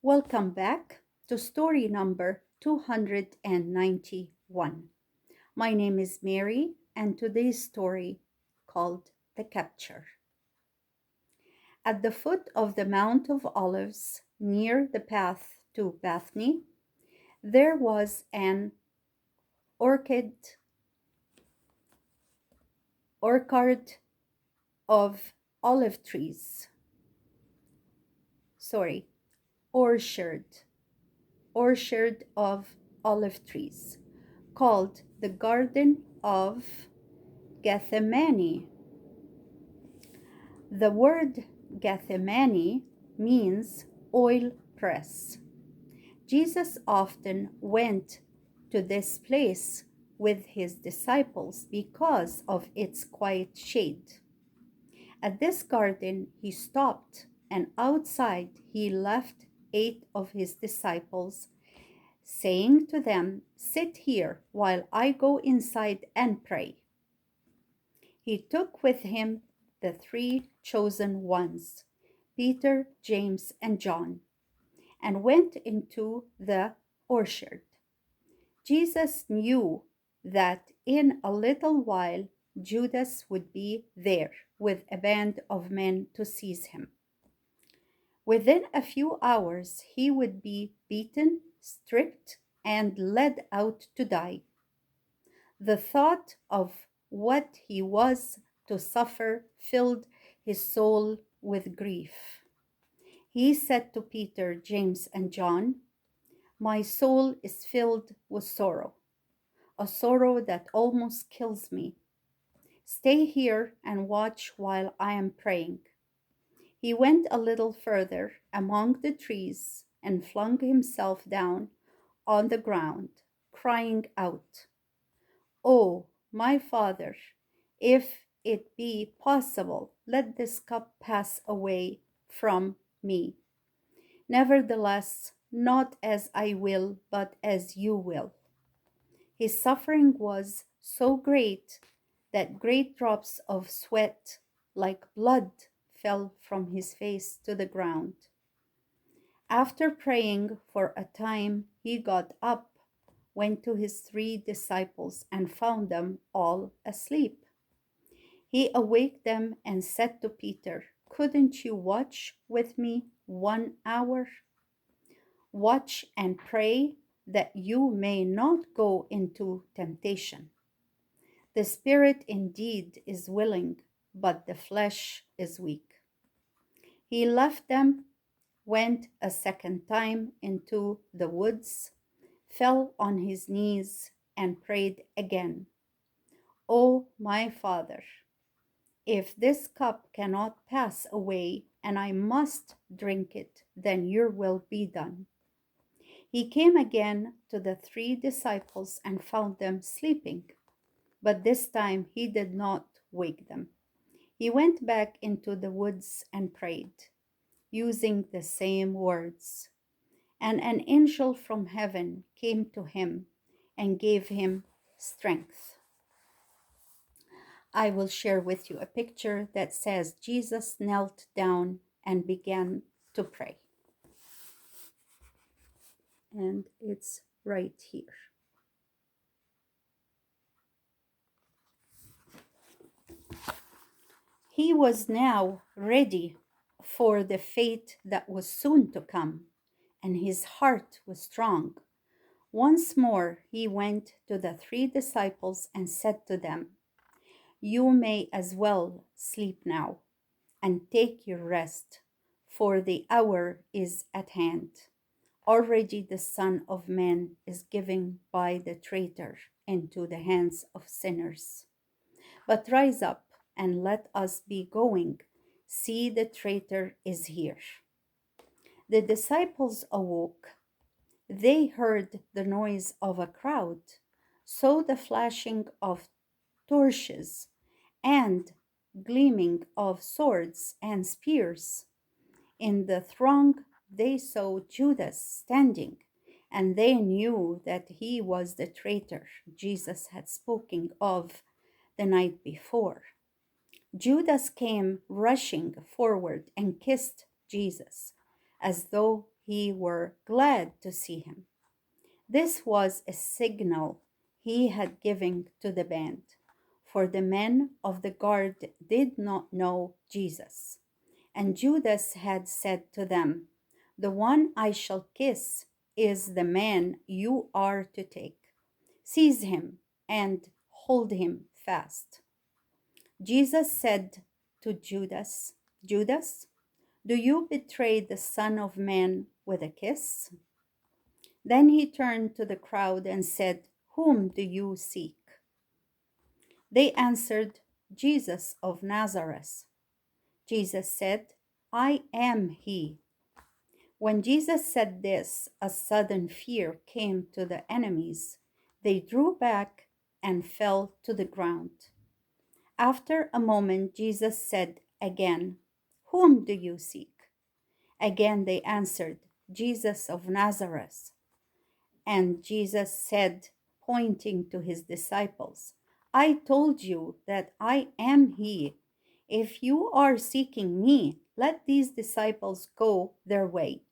Welcome back to story number 291. My name is Mary, and today's story called The Capture. At the foot of the Mount of Olives, near the path to Bethany, there was an orchard orchard of olive trees. Sorry, orchard, orchard of olive trees, called the Garden of Gethsemane. The word Gethsemane means oil press. Jesus often went to this place with his disciples because of its quiet shade. At this garden, he stopped, and outside he left 8 of his disciples, saying to them, "Sit here while I go inside and pray." He took with him the 3 chosen ones, Peter, James, and John, and went into the orchard. Jesus knew that in a little while Judas would be there with a band of men to seize him. Within a few hours, he would be beaten, stripped, and led out to die. The thought of what he was to suffer filled his soul with grief. He said to Peter, James, and John, "My soul is filled with sorrow, a sorrow that almost kills me. Stay here and watch while I am praying." He went a little further among the trees and flung himself down on the ground, crying out, "Oh, my Father, if it be possible, let this cup pass away from me. Nevertheless, not as I will, but as you will." His suffering was so great that great drops of sweat, like blood, fell from his face to the ground. After praying for a time, he got up, went to his 3 disciples, and found them all asleep. He awaked them and said to Peter, "Couldn't you watch with me 1 hour? Watch and pray that you may not go into temptation. The spirit indeed is willing, but the flesh is weak." He left them, went a second time into the woods, fell on his knees, and prayed again, "Oh, my Father, if this cup cannot pass away and I must drink it, then your will be done." He came again to the 3 disciples and found them sleeping, but this time he did not wake them. He went back into the woods and prayed, using the same words. And an angel from heaven came to him and gave him strength. I will share with you a picture that says Jesus knelt down and began to pray. And it's right here. He was now ready for the fate that was soon to come, and his heart was strong. Once more he went to the 3 disciples and said to them, "You may as well sleep now and take your rest, for the hour is at hand. Already the Son of Man is given by the traitor into the hands of sinners. But rise up and let us be going. See, the traitor is here." The disciples awoke. They heard the noise of a crowd, saw the flashing of torches and gleaming of swords and spears. In the throng, they saw Judas standing, and they knew that he was the traitor Jesus had spoken of the night before. Judas came rushing forward and kissed Jesus as though he were glad to see him. This was a signal he had given to the band, for the men of the guard did not know Jesus. And Judas had said to them, "The one I shall kiss is the man you are to take. Seize him and hold him fast." Jesus said to Judas, "Judas, do you betray the Son of Man with a kiss?" Then he turned to the crowd and said, "Whom do you seek?" They answered, "Jesus of Nazareth." Jesus said, "I am he." When Jesus said this, a sudden fear came to the enemies. They drew back and fell to the ground. After a moment, Jesus said again, "Whom do you seek?" Again they answered, "Jesus of Nazareth." And Jesus said, pointing to his disciples, "I told you that I am he. If you are seeking me, let these disciples go their way."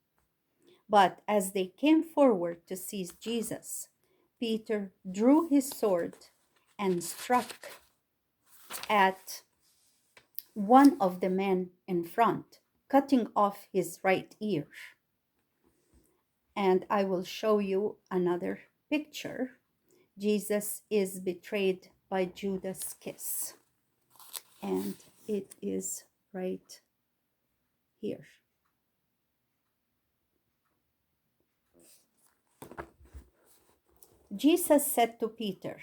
But as they came forward to seize Jesus, Peter drew his sword and struck at one of the men in front, cutting off his right ear. And I will show you another picture. Jesus is betrayed by Judas' kiss. And it is right here. Jesus said to Peter,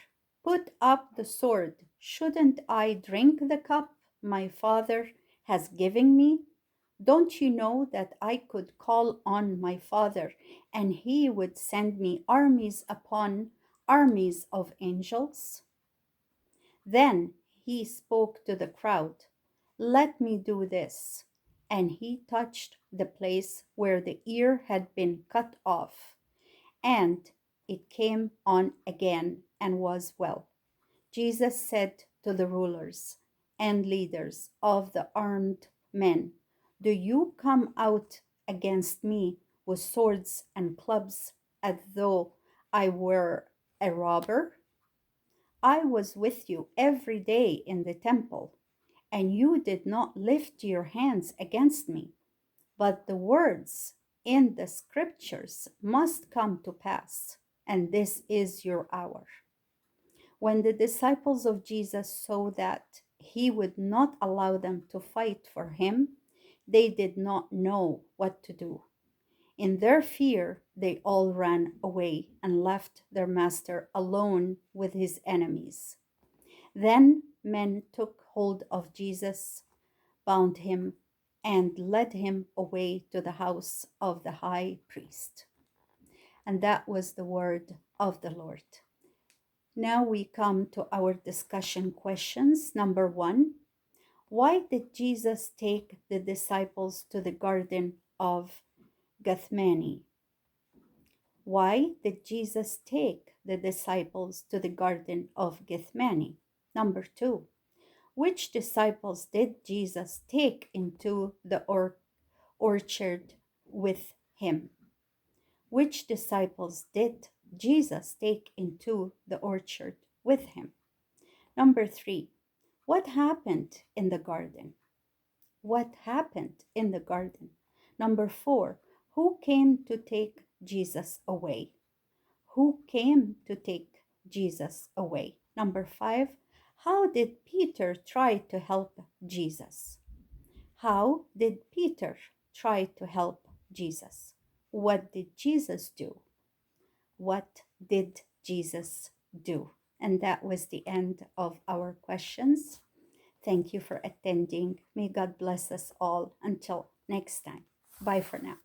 "Put up the sword. Shouldn't I drink the cup my Father has given me? Don't you know that I could call on my Father and he would send me armies upon armies of angels?" Then he spoke to the crowd, "Let me do this." And he touched the place where the ear had been cut off, and it came on again and was well. Jesus said to the rulers and leaders of the armed men, "Do you come out against me with swords and clubs as though I were a robber? I was with you every day in the temple, and you did not lift your hands against me. But the words in the scriptures must come to pass, and this is your hour." When the disciples of Jesus saw that he would not allow them to fight for him, they did not know what to do. In their fear, they all ran away and left their master alone with his enemies. Then men took hold of Jesus, bound him, and led him away to the house of the high priest. And that was the word of the Lord. Now we come to our discussion questions. Number 1, why did Jesus take the disciples to the Garden of Gethsemane? Why did Jesus take the disciples to the Garden of Gethsemane? Number 2, which disciples did Jesus take into the orchard with him? Which disciples did Jesus take into the orchard with him? Number 3, what happened in the garden? What happened in the garden? Number 4, who came to take Jesus away? Who came to take Jesus away? Number 5, how did Peter try to help Jesus? How did Peter try to help Jesus? What did Jesus do? What did Jesus do? And that was the end of our questions. Thank you for attending. May God bless us all. Until next time. Bye for now.